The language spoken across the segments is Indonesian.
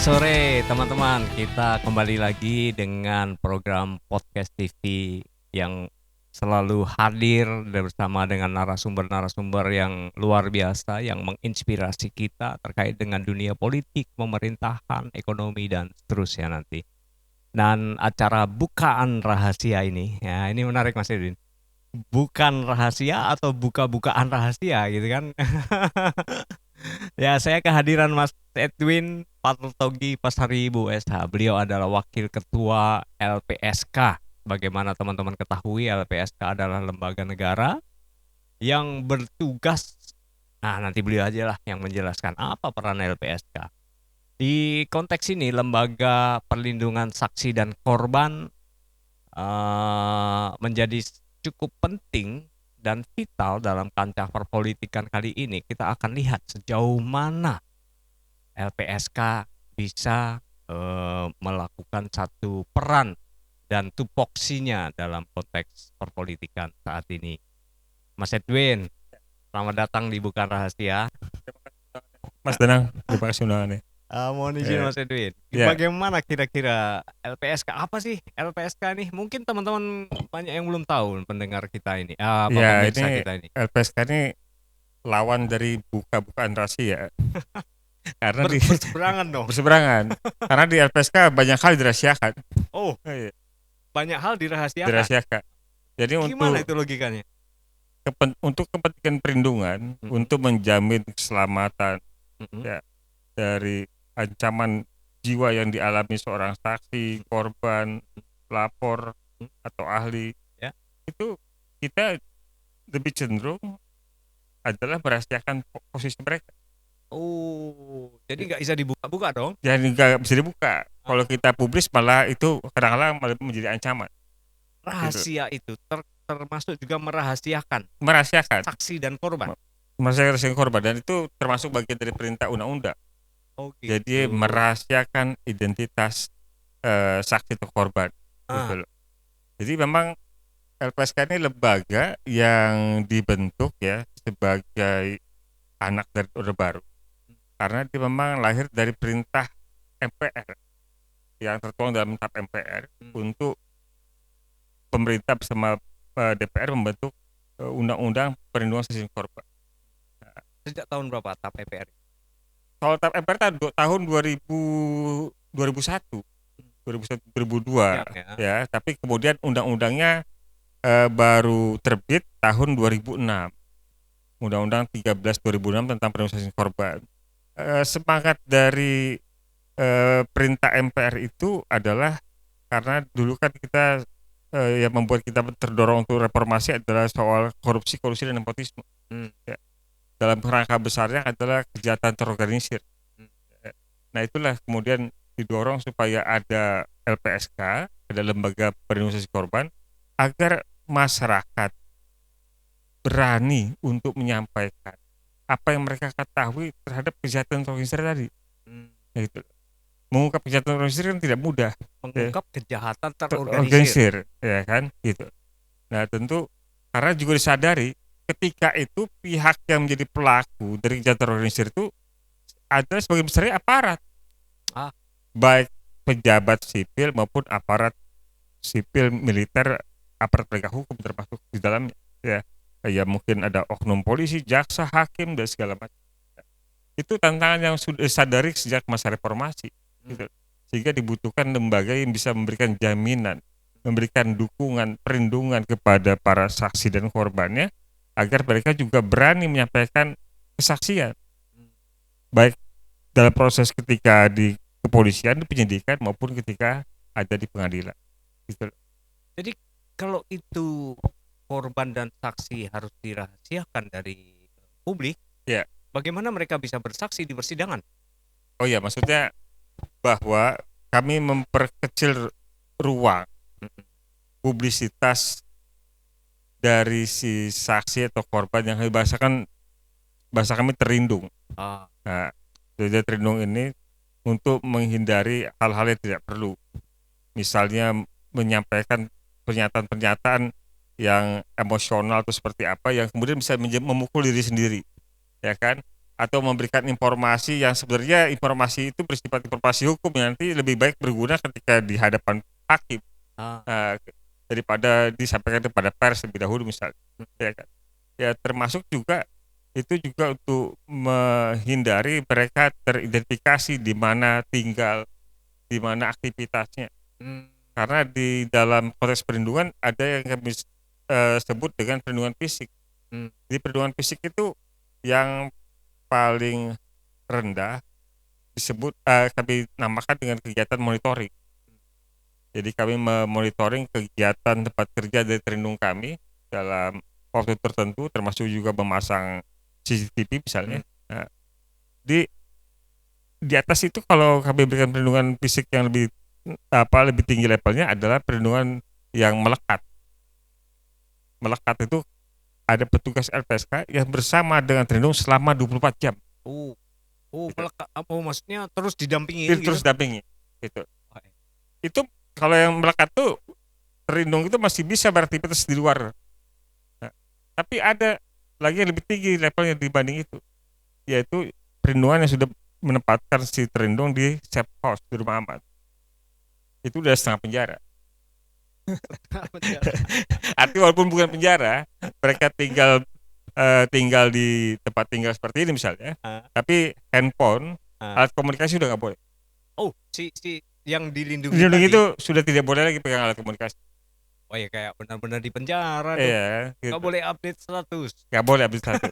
sore teman-teman, kita kembali lagi dengan program Podcast TV yang selalu hadir bersama dengan narasumber-narasumber yang luar biasa yang menginspirasi kita terkait dengan dunia politik, pemerintahan, ekonomi dan seterusnya nanti. Dan acara bukaan rahasia ini, ya ini menarik Mas Edwin. Bukan rahasia atau buka-bukaan rahasia gitu kan. Ya, saya kehadiran Mas Edwin Partogi Pasaribu SH. Beliau adalah Wakil Ketua LPSK. Bagaimana teman-teman ketahui, LPSK adalah lembaga negara yang bertugas. Nah, nanti beliau aja lah yang menjelaskan apa peran LPSK. Di konteks ini, lembaga perlindungan saksi dan korban menjadi cukup penting dan vital dalam kancah perpolitikan kali ini. Kita akan lihat sejauh mana LPSK bisa melakukan satu peran dan tupoksinya dalam konteks perpolitikan saat ini. Mas Edwin, selamat datang di Bukan Rahasia. Mas Danang, terima kasih undangannya. Mohon izin Mas Edwin, bagaimana kira-kira LPSK? Apa sih LPSK nih? Mungkin teman-teman banyak yang belum tahu pendengar kita ini, pemirsa ini kita ini. LPSK ini lawan dari buka-bukaan rahasia. Karena berseberangan dong. berseberangan. Karena di LPSK banyak hal dirahasiakan. Oh, banyak hal dirahasiakan. Dirahasiakan. Jadi gimana itu logikanya? Untuk kepentingan perlindungan, untuk menjamin keselamatan ya, dari ancaman jiwa yang dialami seorang saksi, korban, lapor atau ahli, itu kita lebih cenderung adalah merahasiakan posisi mereka. Oh, jadi nggak bisa dibuka-buka dong? Jadi nggak bisa dibuka. Kalau kita publis malah itu kadang-kadang malah menjadi ancaman. Rahasia itu termasuk juga merahasiakan saksi dan korban. Merahasiakan saksi dan korban, dan itu termasuk bagian dari perintah undang-undang. Oh, gitu. Jadi merahasiakan identitas saksi atau korban. Gitu loh. Jadi memang LPSK ini lembaga yang dibentuk ya sebagai anak dari Orde Baru. Karena dia memang lahir dari perintah MPR yang tertuang dalam TAP MPR untuk pemerintah bersama DPR membentuk Undang-Undang Perlindungan Saksi dan Korban. Sejak tahun berapa TAP MPR? Kalau TAP MPR tahun 2001, 2002 ya, tapi kemudian undang-undangnya baru terbit tahun 2006. Undang-Undang 13 2006 tentang perlindungan saksi dan korban. Semangat dari perintah MPR itu adalah karena dulu kan kita yang membuat kita terdorong untuk reformasi adalah soal korupsi dan nepotisme. Ya. Dalam kerangka besarnya adalah kejahatan terorganisir. Nah itulah kemudian didorong supaya ada LPSK, ada lembaga perlindungan saksi korban, agar masyarakat berani untuk menyampaikan apa yang mereka ketahui terhadap kejahatan terorganisir tadi. Gitu. Mengungkap kejahatan terorganisir kan tidak mudah. Mengungkap kejahatan terorganisir, ya kan, gitu. Nah tentu karena juga disadari ketika itu pihak yang menjadi pelaku dari kejahatan terorganisir itu adalah sebagian besar aparat, baik pejabat sipil maupun aparat sipil militer, aparat penegak hukum termasuk di dalamnya. Ya mungkin ada oknum polisi, jaksa, hakim dan segala macam. Itu tantangan yang sudah disadari sejak masa reformasi. Gitu. Sehingga dibutuhkan lembaga yang bisa memberikan jaminan, memberikan dukungan, perlindungan kepada para saksi dan korbannya, agar mereka juga berani menyampaikan kesaksian, baik dalam proses ketika di kepolisian, di penyidikan maupun ketika ada di pengadilan. Gitu. Jadi kalau itu korban dan saksi harus dirahasiakan dari publik, bagaimana mereka bisa bersaksi di persidangan? Oh ya, maksudnya bahwa kami memperkecil ruang publisitas dari si saksi atau korban yang bahasa kami terlindung. Nah, terlindung ini untuk menghindari hal-hal yang tidak perlu. Misalnya menyampaikan pernyataan-pernyataan yang emosional atau seperti apa yang kemudian bisa memukul diri sendiri, ya kan? atau memberikan informasi yang sebenarnya informasi itu bersifat informasi hukum yang nanti lebih baik berguna ketika di hadapan hakim daripada disampaikan kepada pers lebih dahulu misalnya, ya kan. Ya termasuk juga itu juga untuk menghindari mereka teridentifikasi di mana tinggal, di mana aktivitasnya. Karena di dalam konteks perlindungan ada yang kami sebut dengan perlindungan fisik. Di perlindungan fisik itu yang paling rendah disebut kami namakan dengan kegiatan monitoring. Jadi kami memonitoring kegiatan tempat kerja dari terlindung kami dalam waktu tertentu, termasuk juga memasang CCTV misalnya. Nah, di atas itu kalau kami berikan perlindungan fisik yang lebih tinggi levelnya adalah perlindungan yang melekat. Melekat itu ada petugas LPSK yang bersama dengan terlindung selama 24 jam. Gitu. Melekat maksudnya terus didampingi Terus dampingi gitu. Itu kalau yang melekat tuh terlindung itu masih bisa beraktivitas di luar. Nah, tapi ada lagi yang lebih tinggi levelnya dibanding itu, yaitu perlindungan yang sudah menempatkan si terlindung di safe house, di rumah aman. Itu udah setengah penjara. Artinya walaupun bukan penjara, mereka tinggal di tempat tinggal seperti ini misalnya, tapi handphone, alat komunikasi udah nggak boleh. Si yang dilindungi Dilindungi tadi itu sudah tidak boleh lagi pegang alat komunikasi. Ya kayak benar-benar di penjara tuh. Iya, gitu. Nggak boleh update status. Nggak boleh update status.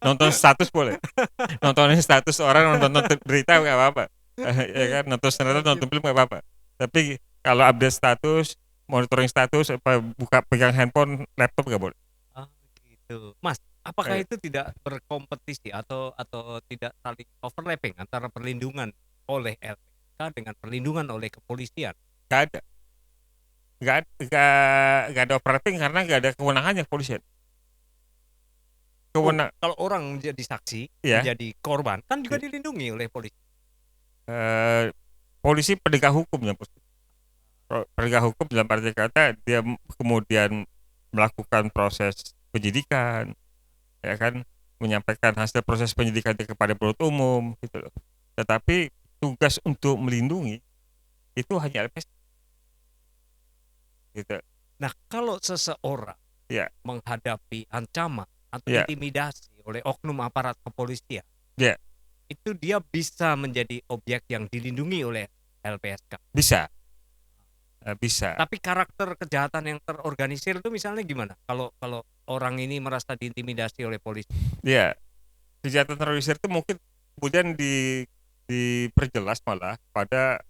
Nonton status boleh. Nontonin status orang, nonton berita nggak apa-apa. Ya kan, nonton sinetron, nonton film nggak apa-apa. Tapi kalau update status, monitoring status, buka pegang handphone, laptop nggak boleh. Gitu. Mas, apakah itu tidak berkompetisi atau tidak saling overlapping antara perlindungan oleh LPSK dengan perlindungan oleh kepolisian? Nggak ada. Nggak ada overlapping karena nggak ada kewenangannya kepolisian. Kalau orang menjadi saksi, menjadi korban, kan juga dilindungi oleh polisi. Polisi penegak hukum ya, penegak hukum dalam arti kata dia kemudian melakukan proses penyidikan, ya kan, menyampaikan hasil proses penyidikannya kepada penuntut umum gitu loh. Tetapi tugas untuk melindungi itu hanya LPSK. Gitu. Nah, kalau seseorang menghadapi ancaman atau intimidasi oleh oknum aparat kepolisian, itu dia bisa menjadi objek yang dilindungi oleh LPSK. Bisa. Tapi karakter kejahatan yang terorganisir itu misalnya gimana? Kalau orang ini merasa diintimidasi oleh polisi? Iya, kejahatan terorganisir itu mungkin kemudian diperjelas malah pada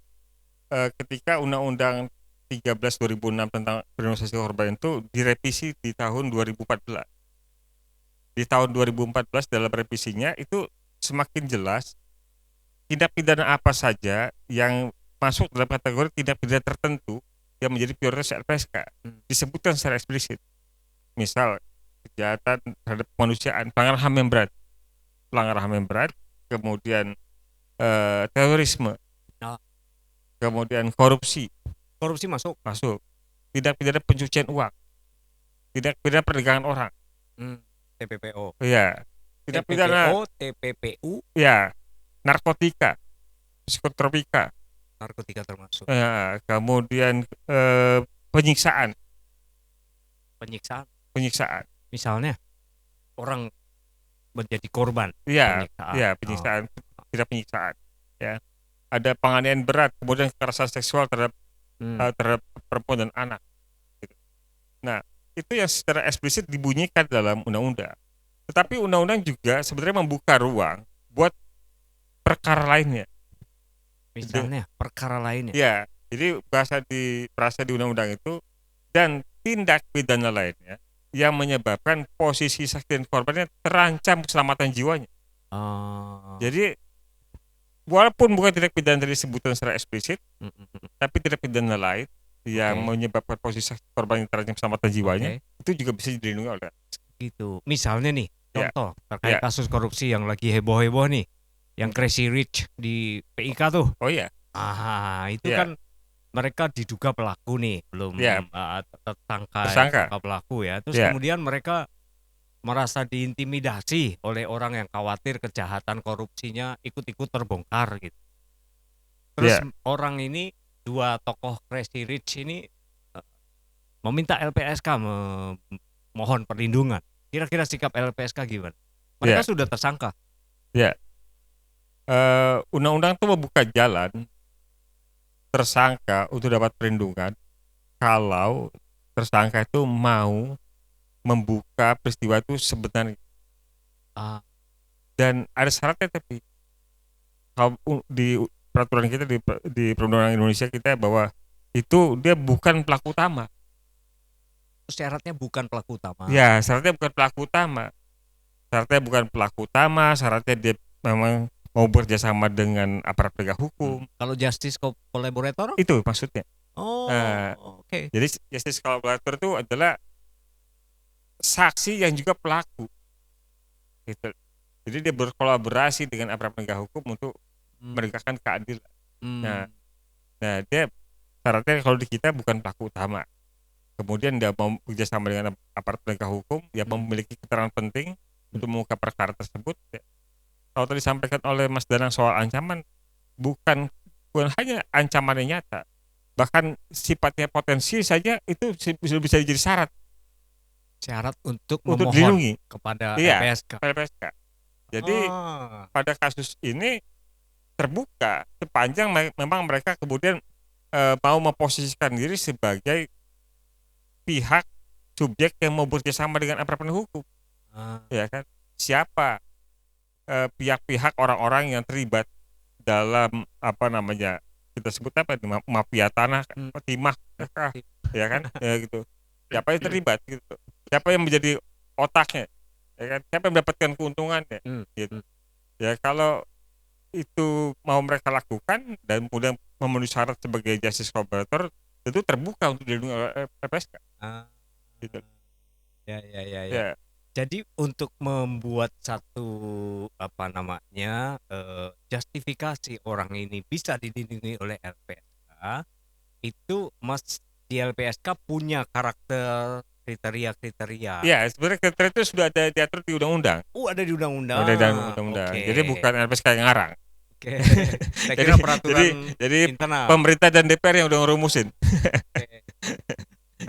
ketika Undang-Undang 13 2006 tentang perlindungan sosial korban itu direvisi di tahun 2014. Di tahun 2014 dalam revisinya itu semakin jelas tindak pidana apa saja yang masuk dalam kategori tindak pidana tertentu yang menjadi prioritas LPSK. Disebutkan secara eksplisit. Misal kejahatan terhadap kemanusiaan, pelanggaran HAM yang berat, kemudian terorisme, kemudian korupsi masuk, tidak pidana pencucian uang, tidak pidana perdagangan orang, TPPO, tidak pidana TPPU, narkotika, psikotropika, termasuk, kemudian penyiksaan, misalnya orang menjadi korban, penyiksaan, tidak penyiksaan, ada penganiayaan berat, kemudian kekerasan seksual terhadap perempuan dan anak. Nah, itu yang secara eksplisit dibunyikan dalam undang-undang. Tetapi undang-undang juga sebenarnya membuka ruang buat perkara lainnya. Misalnya perkara lainnya. Jadi bahasa di undang-undang itu dan tindak pidana lainnya yang menyebabkan posisi saksi dan korbannya terancam keselamatan jiwanya. Jadi walaupun bukan tindak pidana dari sebutan secara eksplisit, tapi tindak pidana lain yang menyebabkan posisi korban yang terancam keselamatan jiwanya, itu juga bisa dilindungi oleh. Gitu. Misalnya nih, contoh terkait kasus korupsi yang lagi heboh-heboh nih, yang Crazy Rich di PIK tuh. Itu kan mereka diduga pelaku nih, belum tersangka pelaku ya. Terus kemudian mereka merasa diintimidasi oleh orang yang khawatir kejahatan korupsinya ikut-ikut terbongkar gitu. Terus Ya, orang ini, 2 tokoh Crazy Rich ini, meminta LPSK mohon perlindungan. Kira-kira sikap LPSK gimana? Mereka ya, sudah tersangka. ya. Undang-undang itu membuka jalan tersangka untuk dapat perlindungan kalau tersangka itu mau membuka peristiwa itu sebenarnya, Ah, dan ada syaratnya. Tapi kalau di peraturan kita di perundang-undangan Indonesia kita bahwa itu dia bukan pelaku utama. syaratnya bukan pelaku utama. Ya, syaratnya bukan pelaku utama. Syaratnya bukan pelaku utama, syaratnya dia memang mau bekerjasama dengan aparat penegak hukum. Kalau justice collaborator? Itu maksudnya. Oh, Nah, oke. jadi justice collaborator itu adalah saksi yang juga pelaku. Gitu. Jadi dia berkolaborasi dengan aparat penegak hukum untuk menegakkan keadilan. Nah, Hmm. nah dia syaratnya kalau di kita bukan pelaku utama. Kemudian dia mau bekerjasama dengan aparat penegak hukum, dia memiliki keterangan penting untuk mengungkap perkara tersebut. Ya. Kalau tadi disampaikan oleh Mas Danang soal ancaman, bukan hanya ancaman yang nyata, bahkan sifatnya potensi saja itu bisa jadi syarat Syarat untuk untuk memohon dilindungi. kepada Iya, LPSK. LPSK. Jadi Ah, pada kasus ini terbuka sepanjang memang mereka kemudian mau memposisikan diri sebagai pihak subjek yang mau bekerjasama dengan aparat penegak hukum, ah, ya kan? Siapa pihak-pihak orang-orang yang terlibat dalam apa namanya, kita sebut apa itu, mafia tanah, timah, ya kan, ya gitu. Siapa yang terlibat gitu, siapa yang menjadi otaknya, ya kan, siapa yang mendapatkan keuntungannya, gitu. Ya kalau itu mau mereka lakukan dan kemudian memenuhi syarat sebagai justice collaborator, tentu terbuka untuk dilindungi oleh LPSK, ah. gitu. Ya. Ya, Jadi untuk membuat satu apa namanya, justifikasi orang ini bisa dilindungi oleh LPSK, itu di LPSK punya karakter kriteria-kriteria. ya sebenarnya kriteria itu sudah ada diatur di undang-undang. Ada di Ada dalam undang-undang. undang-undang. Jadi Oke. bukan LPSK yang ngarang. Oke. Saya jadi kira jadi peraturan jadi internal. pemerintah dan DPR yang udah ngerumusin. Oke.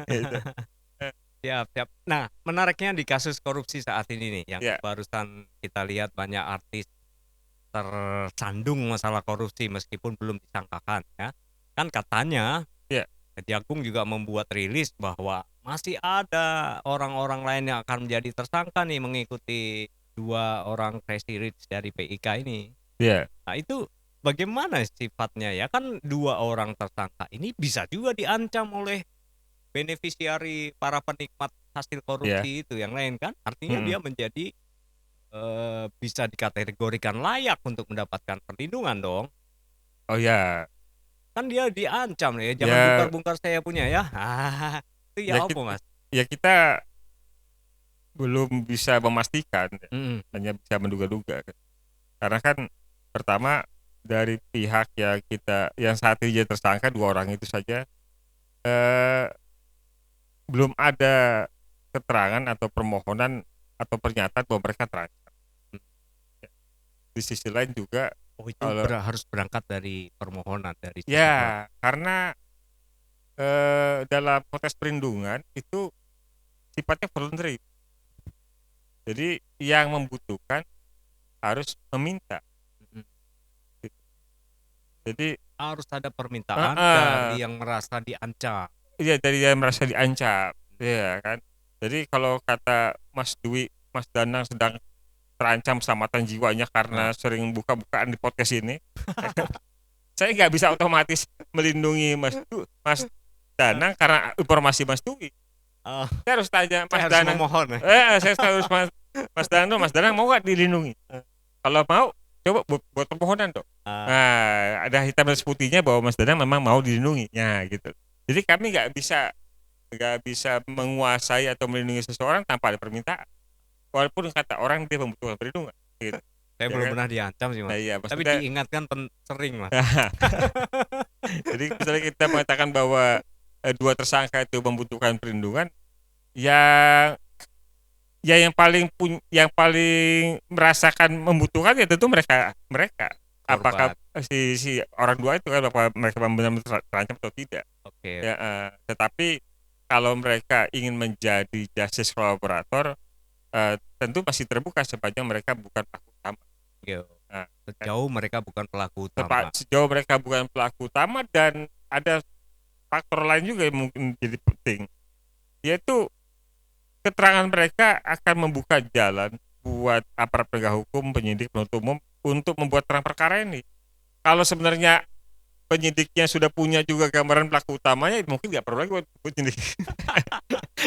Gitu. Siap, siap. Nah, menariknya di kasus korupsi saat ini nih, yang Ya, barusan kita lihat banyak artis tersandung masalah korupsi meskipun belum disangkakan ya. Kan katanya ya, Kejagung juga membuat rilis bahwa masih ada orang-orang lain yang akan menjadi tersangka nih mengikuti 2 orang Crazy Rich dari PIK ini. ya, Nah, itu bagaimana sifatnya ya? Kan 2 orang tersangka ini bisa juga diancam oleh beneficiari para penikmat hasil ya. korupsi itu yang lain kan? Artinya Mm-mm. dia menjadi bisa dikategorikan layak untuk mendapatkan perlindungan dong. Oh ya, Kan dia diancam nih, "Jangan ya, bongkar-bongkar saya punya ya." Itu ya ya apa, kita, Mas? ya kita belum bisa memastikan, ya. Mhm. Hanya bisa menduga-duga. Kan. Karena kan pertama dari pihak yang yang saat ini jadi tersangka 2 orang itu saja, eh, belum ada keterangan atau permohonan atau pernyataan bahwa mereka terancam. Di sisi lain juga Oh, itu kalau harus berangkat dari permohonan dari sisi pelaku. ya karena dalam konteks perlindungan itu sifatnya voluntary. Jadi yang membutuhkan harus meminta. Mhm. Gitu. Jadi Harus ada permintaan heeh, dari yang merasa diancam. iya dari yang merasa diancam, ya kan. Jadi kalau kata Mas Dwi, Mas Danang sedang terancam keselamatan jiwanya Nah, karena sering buka-bukaan di podcast ini, saya nggak bisa otomatis melindungi Mas Danang karena informasi Mas Dwi. oh, Saya harus tanya saya Mas harus Danang, memohon ya? saya harus Mas Danang mau nggak dilindungi? Kalau mau, coba buat permohonan dong. Ah, Nah, ada hitam dan putihnya bahwa Mas Danang memang mau dilindungi, nah gitu. Jadi kami nggak bisa menguasai atau melindungi seseorang tanpa ada permintaan. Walaupun kata orang dia membutuhkan perlindungan, gitu. saya Ya belum kan? pernah diancam sih, Nah Mas. iya Tapi maksudnya, diingatkan sering, Mas. jadi misalnya kita mengatakan bahwa 2 tersangka itu membutuhkan perlindungan, yang Ya yang paling merasakan membutuhkan ya tentu mereka. Apakah Korban. si orang tua itu kan apakah mereka benar-benar terancam atau tidak. Oke. Ya, tetapi kalau mereka ingin menjadi justice collaborator, tentu masih terbuka sepanjang mereka bukan pelaku utama. Yo. Nah, Sejauh mereka bukan pelaku utama. sejauh mereka bukan pelaku utama dan ada faktor lain juga yang mungkin jadi penting, yaitu keterangan mereka akan membuka jalan buat aparat penegak hukum, penyidik, penuntut umum untuk membuat terang perkara ini. Kalau sebenarnya penyidiknya sudah punya juga gambaran pelaku utamanya, mungkin nggak perlu lagi buat penyidik.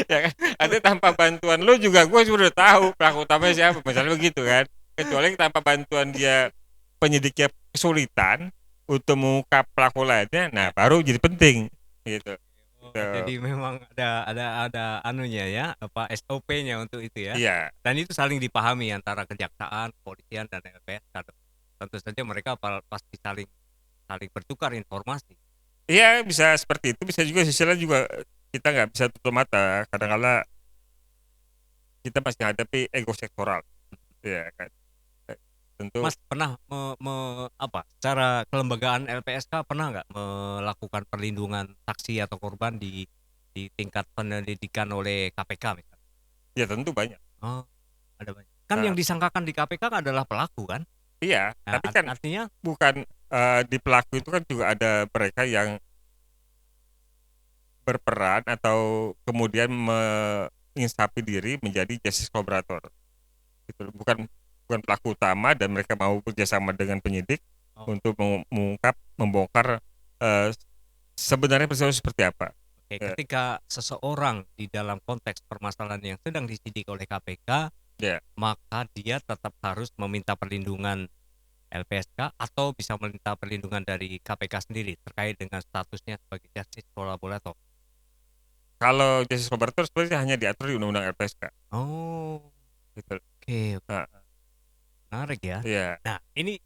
Ya kan? Ada tanpa bantuan lo juga gue sudah tahu pelaku utamanya siapa, misalnya begitu kan. Kecuali tanpa bantuan dia penyidiknya kesulitan untuk mengungkap pelaku lainnya, nah baru jadi penting gitu. Oh, Gitu. jadi memang ada anunya ya, apa SOP-nya untuk itu ya. Iya, Dan itu saling dipahami antara kejaksaan, kepolisian dan LPSK. Tentu saja mereka pasti saling saling bertukar informasi. iya bisa seperti itu, bisa juga sisi lain juga kita nggak bisa tutup mata. Kadang-kala kita pasti hadapi ego sektoral, ya kan. Tentu Mas pernah secara kelembagaan LPSK pernah nggak melakukan perlindungan saksi atau korban di tingkat penyelidikan oleh KPK misalnya? ya tentu banyak. Oh, ada banyak. Kan Nah, yang disangkakan di KPK kan adalah pelaku kan? iya, Nah, tapi kan artinya bukan di pelaku itu kan juga ada mereka yang berperan atau kemudian menginsapi diri menjadi justice collaborator. Gitu. Bukan bukan pelaku utama dan mereka mau bekerjasama dengan penyidik oh, untuk mengungkap, membongkar sebenarnya peristiwa seperti apa. oke, Ya, ketika seseorang di dalam konteks permasalahan yang sedang disidik oleh KPK, ya. maka dia tetap harus meminta perlindungan LPSK atau bisa meminta perlindungan dari KPK sendiri terkait dengan statusnya sebagai justice collaborator. Kalau justice collaborator sebenarnya hanya diatur di Undang-Undang LPSK. Oh, Gitu. oke, Nah, menarik ya. iya. Nah, ini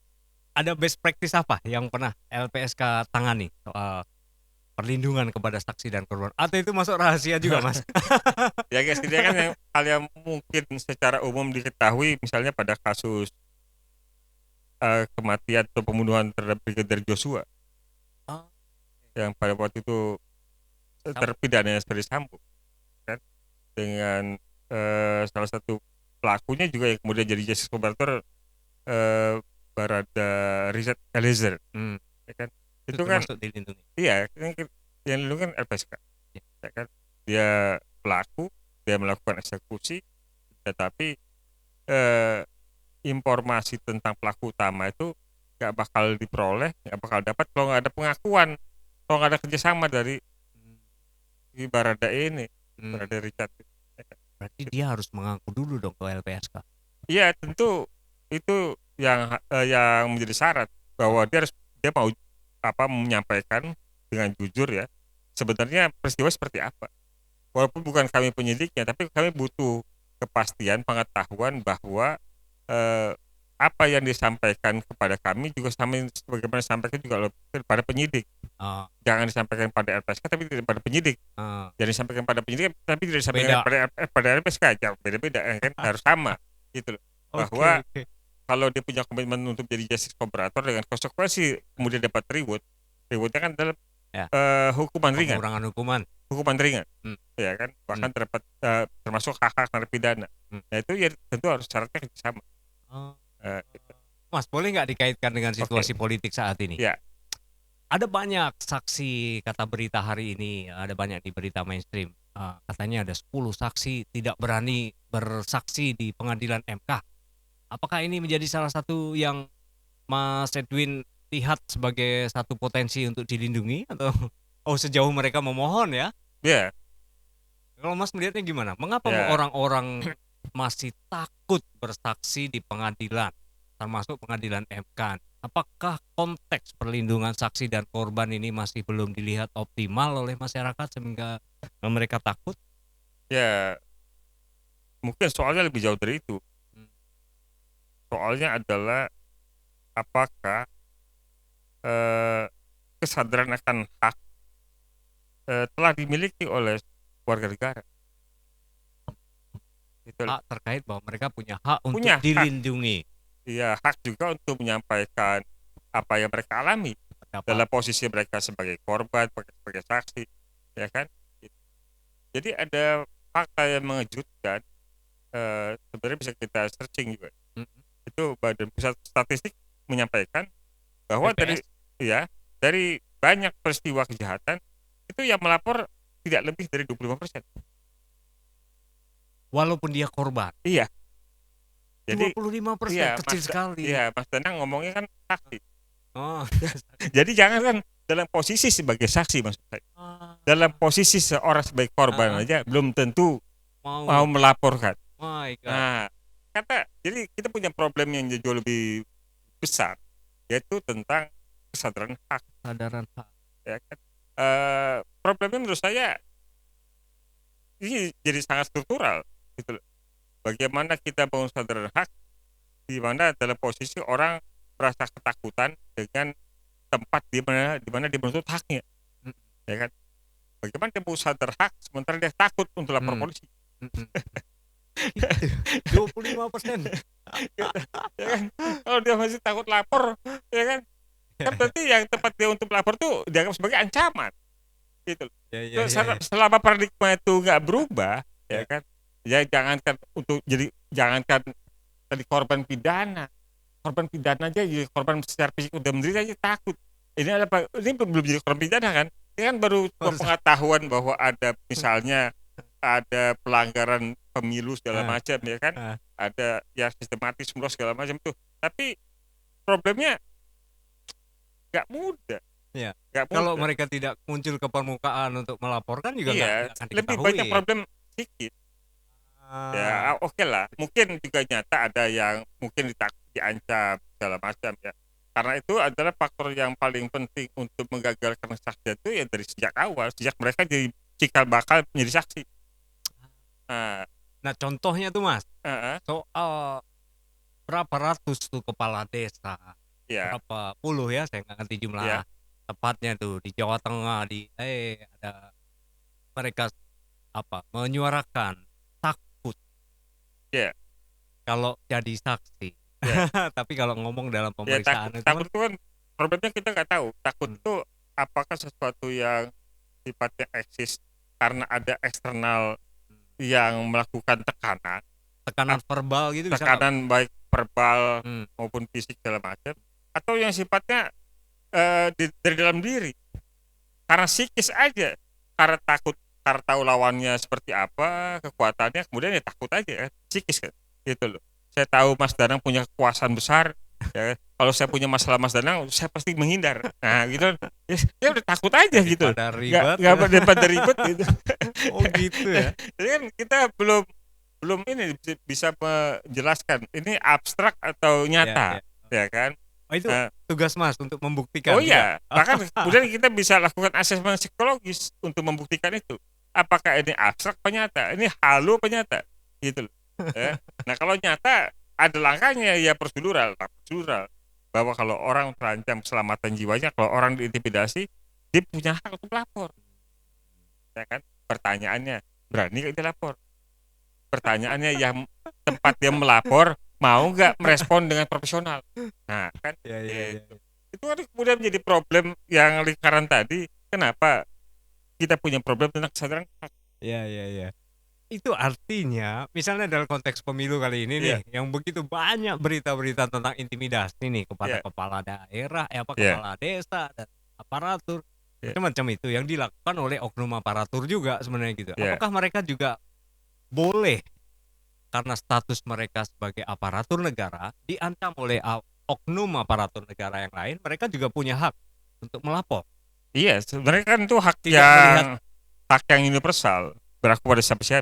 ada best practice apa yang pernah LPSK tangani soal perlindungan kepada saksi dan korban? Atau itu masuk rahasia juga, Mas? Ya guys, ini kan yang hal yang mungkin secara umum diketahui misalnya pada kasus kematian atau pembunuhan terhadap Brigadir Joshua Oh, yang pada waktu itu terpidana Ferdy Sambo kan dengan salah satu pelakunya juga yang kemudian jadi justice collaborator Barada Richard Eliezer hmm, ya kan itu itu kan termasuk dilindungi. iya yang dulu kan LPSK Ya. ya kan dia pelaku, dia melakukan eksekusi, tetapi eh, informasi tentang pelaku utama itu nggak bakal diperoleh, nggak bakal dapat kalau nggak ada pengakuan, kalau nggak ada kerjasama dari Hmm, si Barada ini, hmm, Barada Richard. Ya kan? berarti dia harus mengaku dulu dong ke LPSK. Iya tentu itu yang menjadi syarat bahwa dia mau menyampaikan dengan jujur ya sebenarnya peristiwa seperti apa. Walaupun bukan kami penyidiknya, tapi kami butuh kepastian pengetahuan bahwa eh, apa yang disampaikan kepada kami juga sama sebagaimana disampaikan juga kepada penyidik. Oh, Jangan disampaikan pada LPSK tapi pada penyidik. oh, Jangan disampaikan pada penyidik tapi tidak disampaikan beda. pada LPSK. Jangan beda-beda kan harus sama gitu loh. Oke, Bahwa oke. kalau dia punya komitmen untuk jadi justice collaborator dengan konsekuensi kemudian dapat rewardnya kan adalah Ya, hukuman ringan, pengurangan hukuman. hukuman ringan, Hmm, ya kan, hmm, bahkan termasuk hak-hak narapidana. hmm. Nah itu ya tentu harus syaratnya kerjasama. Oh. Gitu. Mas, boleh nggak dikaitkan dengan Oke, situasi politik saat ini? ya, Ada banyak saksi kata berita hari ini, ada banyak di berita mainstream. Katanya ada 10 saksi tidak berani bersaksi di pengadilan MK. Apakah ini menjadi salah satu yang Mas Edwin lihat sebagai satu potensi untuk dilindungi atau oh sejauh mereka memohon ya? ya, Kalau Mas melihatnya gimana? Mengapa ya, orang-orang masih takut bersaksi di pengadilan, termasuk pengadilan MK? Apakah konteks perlindungan saksi dan korban ini masih belum dilihat optimal oleh masyarakat sehingga mereka takut? ya, mungkin soalnya lebih jauh dari itu. Hmm. Soalnya adalah apakah kesadaran akan hak telah dimiliki oleh warga negara. Betul. Hak terkait bahwa mereka punya hak untuk Punya hak. dilindungi. Iya, hak juga untuk menyampaikan apa yang mereka alami dalam Pendapat. posisi mereka sebagai korban, sebagai saksi, ya kan? Jadi ada fakta yang mengejutkan, sebenarnya bisa kita searching juga. Mhm. Itu Badan Pusat Statistik menyampaikan bahwa BPS dari banyak peristiwa kejahatan itu yang melapor tidak lebih dari 25%. walaupun dia korban. Iya. Jadi 25%, kecil sekali. Mas Danang ngomongnya kan saksi. Oh. Jadi jangan kan dalam posisi sebagai saksi, maksud saya. Dalam posisi seorang sebagai korban aja belum tentu mau melaporkan. My God. Nah, jadi kita punya problem yang jauh lebih besar, yaitu tentang kesadaran hak. Kesadaran hak. Ya kan? Problemnya menurut saya ini jadi sangat struktural, gitu loh. Bagaimana kita bangun kesadaran hak di mana dalam posisi orang merasa ketakutan dengan tempat di mana dia menuntut haknya, ya kan? Bagaimana dia mau sadar hak sementara dia takut untuk lapor polisi? 25%. Ya kan? Kalau dia masih takut lapor, ya kan? Kan berarti yang tempat dia untuk lapor tuh dianggap sebagai ancaman, gitu. Ya. Selama paradigma itu nggak berubah, ya kan? Ya jangankan tadi korban pidana aja jadi korban secara fisik udah menderita aja takut. Ini belum jadi korban pidana kan? Ini kan baru pengetahuan bahwa ada misalnya ada pelanggaran pemilu segala macam, ya kan? Ada ya sistematis segala macam tuh. Tapi problemnya nggak mudah. Ya. Nggak mudah. Kalau mereka tidak muncul ke permukaan untuk melaporkan juga nggak akan diketahui. Lebih banyak problem sedikit. Ya oke lah, mungkin juga nyata ada yang mungkin diancam segala macam ya. Karena itu adalah faktor yang paling penting untuk menggagalkan kesaksian itu ya dari sejak awal, sejak mereka jadi cikal bakal menjadi saksi. Nah contohnya tuh Mas, soal berapa ratus tuh kepala desa, berapa puluh ya, saya nggak ngerti jumlah tepatnya tuh di Jawa Tengah ada mereka menyuarakan takut kalau jadi saksi. Tapi kalau ngomong dalam pemeriksaan takut itu kan problemnya kita nggak tahu. Takut itu apakah sesuatu yang sifatnya eksis karena ada eksternal yang melakukan tekanan verbal gitu, tekanan baik verbal maupun fisik segala macam, atau yang sifatnya dari dalam diri karena psikis aja, karena takut, karena tahu lawannya seperti apa kekuatannya, kemudian ya takut aja kan, psikis kan, gitu loh. Saya tahu Mas Danang punya kekuasaan besar, ya, kalau saya punya masalah Mas Danang saya pasti menghindar, nah gitu ya udah takut aja gitu, daripada ribet gitu. Oh gitu ya. Jadi kan kita belum ini bisa menjelaskan ini abstrak atau nyata, ya kan? Itu tugas Mas untuk membuktikan. Oh iya, bahkan kemudian kita bisa lakukan asesmen psikologis untuk membuktikan itu. Apakah ini abstrak apa nyata? Ini halu apa nyata? Gitu loh. Ya. Nah kalau nyata ada langkahnya ya prosedural. Bahwa kalau orang terancam keselamatan jiwanya, kalau orang diintimidasi, dia punya hak untuk melapor. Ya kan? Pertanyaannya, berani nggak dia lapor? Pertanyaannya yang tempat dia melapor mau nggak merespon dengan profesional. Nah kan itu kan kemudian menjadi problem yang lingkaran tadi. Kenapa kita punya problem tentang kesadaran hak? Iya. Itu artinya misalnya dalam konteks pemilu kali ini nih, yang begitu banyak berita-berita tentang intimidasi nih kepada kepala daerah, kepala desa dan aparatur, macam-macam itu yang dilakukan oleh oknum aparatur juga sebenarnya gitu. Apakah mereka juga boleh karena status mereka sebagai aparatur negara diancam oleh oknum aparatur negara yang lain, mereka juga punya hak untuk melapor? Iya, sebenarnya kan itu hak yang universal, berlaku pada siapa saja.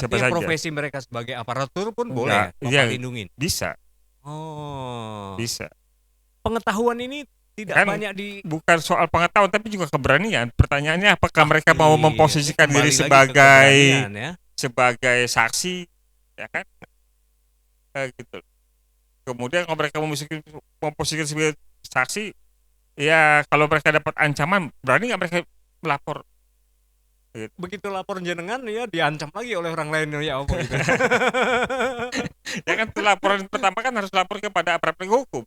Profesi mereka sebagai aparatur pun boleh lindungin. Bisa. Oh. Bisa. Pengetahuan ini tidak banyak bukan soal pengetahuan tapi juga keberanian. Pertanyaannya apakah mereka mau memposisikan diri sebagai saksi, ya kan? Gitu. Kemudian kalau mereka memposisikan sebagai saksi, ya kalau mereka dapat ancaman, berani nggak mereka melapor? Gitu. begitu lapor jenengan ya diancam lagi oleh orang lain ya apa gitu. Ya kan laporan pertama kan harus lapor kepada aparat penegak hukum.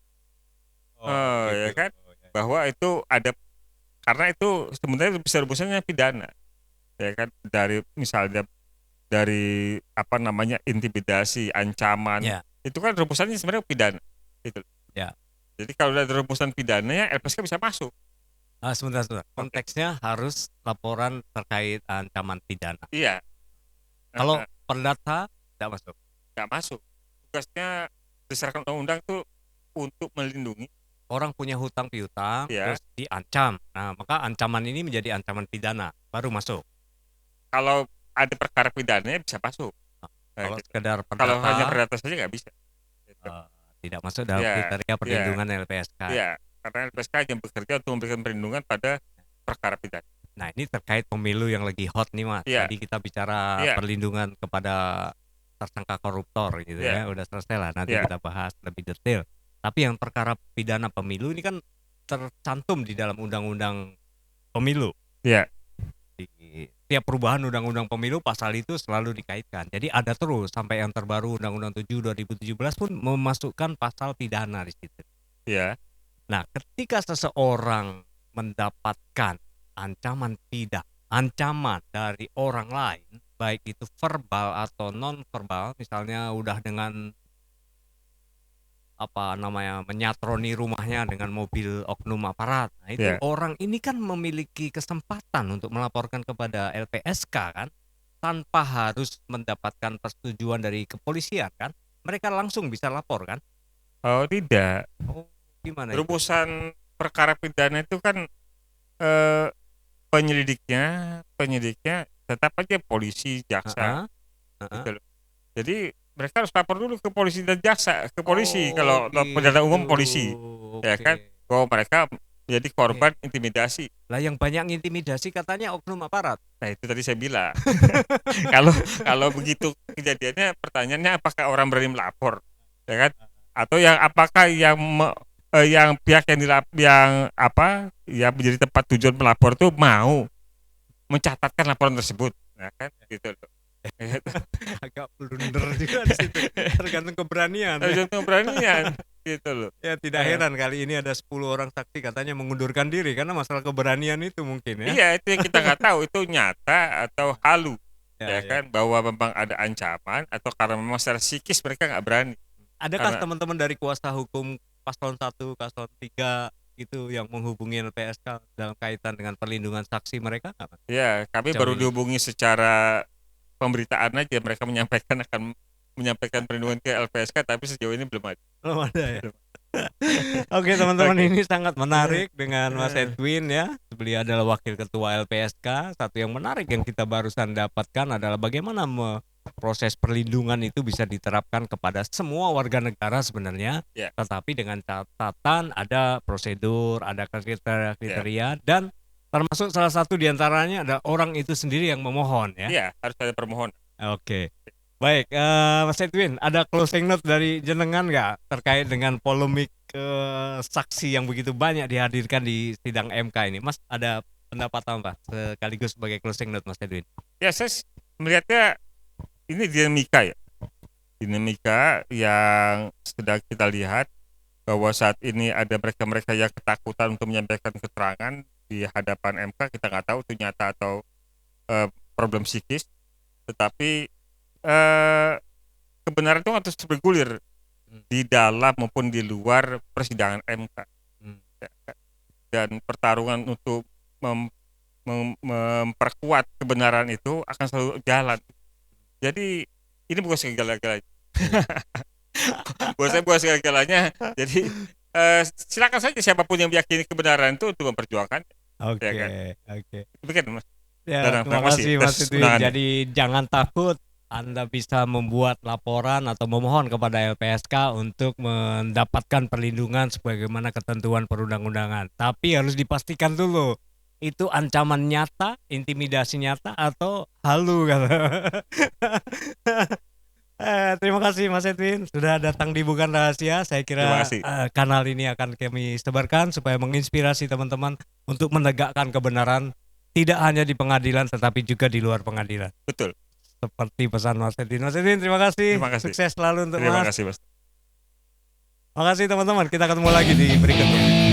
Oh Ya gitu. kan? Oh, ya. Bahwa itu ada, karena itu sebenarnya bisa rebusannya pidana. Ya kan, dari misalnya dari apa namanya intimidasi, ancaman, Ya, itu kan rebusannya sebenarnya pidana. Gitu. ya. Jadi kalau udah ada rebusan pidananya, LPSK bisa masuk. Sebentar, sebentar. Oke. Konteksnya harus laporan terkait ancaman pidana. Iya, Kalau heeh, perdata tidak masuk. nggak masuk. Tugasnya berdasarkan undang-undang tuh untuk melindungi, Orang punya hutang piutang ya. terus diancam. Nah, maka ancaman ini menjadi ancaman pidana baru masuk. Kalau ada perkara pidananya bisa masuk. Nah, Nah, kalau gitu. sekedar Kalau hanya perdata perdata saja nggak bisa. Gitu. eh, tidak masuk dalam Iya, kriteria iya, perlindungan LPSK. iya. Karena LPSK hanya bekerja untuk memberikan perlindungan pada perkara pidana. Nah, ini terkait pemilu yang lagi hot nih, Mas. Iya, Tadi kita bicara iya, perlindungan kepada tersangka koruptor gitu iya, ya. Udah selesai lah, nanti iya, kita bahas lebih detail. Tapi yang perkara pidana pemilu ini kan tercantum di dalam undang-undang pemilu. iya, Di tiap perubahan undang-undang pemilu pasal itu selalu dikaitkan. Jadi ada terus sampai yang terbaru Undang-Undang 7 2017 pun memasukkan pasal pidana di situ. iya, Nah, ketika seseorang mendapatkan ancaman dari orang lain, baik itu verbal atau non verbal, misalnya udah dengan apa namanya, menyatroni rumahnya dengan mobil oknum aparat. Nah, itu iya, orang ini kan memiliki kesempatan untuk melaporkan kepada LPSK kan, tanpa harus mendapatkan persetujuan dari kepolisian kan. Mereka langsung bisa lapor kan? oh tidak. Oh, gimana itu? Rumusan perkara pidana itu kan, eh, penyelidiknya penyelidiknya tetap aja polisi, jaksa, Heeh, heeh. gitu loh. Jadi mereka harus lapor dulu ke polisi dan jaksa, ke polisi Oh, kalau pidana gitu. umum polisi, ya kan, Oke. bahwa mereka menjadi korban Oke. intimidasi. Lah yang banyak intimidasi katanya oknum aparat. Nah itu tadi saya bilang. Kalau kalau begitu kejadiannya, pertanyaannya apakah orang berani melapor, ya kan? Atau yang apakah yang pihak yang apa, yang menjadi tempat tujuan melapor tuh mau mencatatkan laporan tersebut, nah kan gitu loh. Agak blunder juga di situ. Tergantung keberanian ya. Tergantung keberanian, gitu loh. Ya tidak Heeh. heran kali ini ada 10 orang saksi katanya mengundurkan diri karena masalah keberanian itu mungkin ya. Iya, itu yang kita nggak tahu itu nyata atau halu, Ya, ya ya. kan, bahwa memang ada ancaman atau karena memang secara psikis mereka nggak berani. Adakah Karena teman-teman dari kuasa hukum paslon 1, paslon 3 gitu yang menghubungi LPSK dalam kaitan dengan perlindungan saksi mereka nggak, Mas? ya kami Sejauh baru ini? dihubungi secara pemberitaan aja, mereka menyampaikan akan menyampaikan perlindungan ke LPSK, tapi sejauh ini belum ada. Belum ada ya? Belum. Oke teman-teman, Oke. ini sangat menarik dengan Mas Eh, Edwin ya. Beliau adalah Wakil Ketua LPSK. Satu yang menarik yang kita barusan dapatkan adalah bagaimana proses perlindungan itu bisa diterapkan kepada semua warga negara sebenarnya. Ya, Tetapi dengan catatan ada prosedur, ada ya, kriteria dan termasuk salah satu diantaranya ada orang itu sendiri yang memohon ya. ya, harus ada permohonan. Oke. Baik, Mas Edwin, ada closing note dari jenengan nggak terkait dengan polemik saksi yang begitu banyak dihadirkan di sidang MK ini? Mas ada pendapat apa sekaligus sebagai closing note, Mas Edwin? Ya, melihatnya ini dinamika ya, dinamika yang sedang kita lihat, bahwa saat ini ada mereka-mereka yang ketakutan untuk menyampaikan keterangan di hadapan MK. Kita nggak tahu itu nyata atau problem psikis, tetapi eh, kebenaran itu harus bergulir Hmm, di dalam maupun di luar persidangan MK. hmm. Dan pertarungan untuk memperkuat kebenaran itu akan selalu jalan. Jadi ini bukan segala-galanya. Buat saya bukan segala-galanya. Jadi silakan saja siapapun yang meyakini kebenaran itu untuk memperjuangkan, ya kan. Oke, oke. Demikian Mas. Ya, Dan terima terima kasih kasih Mas atas Edwin. undangannya. Jadi jangan takut, Anda bisa membuat laporan atau memohon kepada LPSK untuk mendapatkan perlindungan sebagaimana ketentuan perundang-undangan. Tapi harus dipastikan dulu itu ancaman nyata, intimidasi nyata atau halu kata. Terima kasih Mas Edwin sudah datang di Bukan Rahasia. Saya Terima kira kasih. kanal ini akan kami sebarkan supaya menginspirasi teman-teman untuk menegakkan kebenaran tidak hanya di pengadilan tetapi juga di luar pengadilan. Betul. Seperti pesan Mas Edwin. Mas Edwin, terima kasih. Terima kasih. Sukses selalu untuk Terima Mas. kasih, Mas. Makasih teman-teman. Kita ketemu lagi di berikutnya.